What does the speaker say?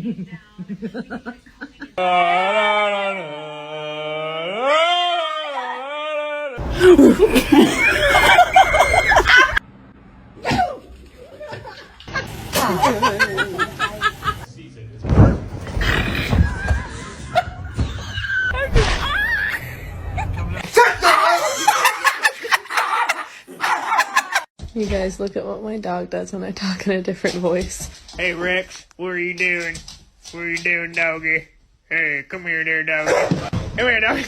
You guys, look at what my dog does when I talk in a different voice. Hey Rex, what are you doing? What are you doing, doggy? Hey, come here there, doggy. Come here, doggy.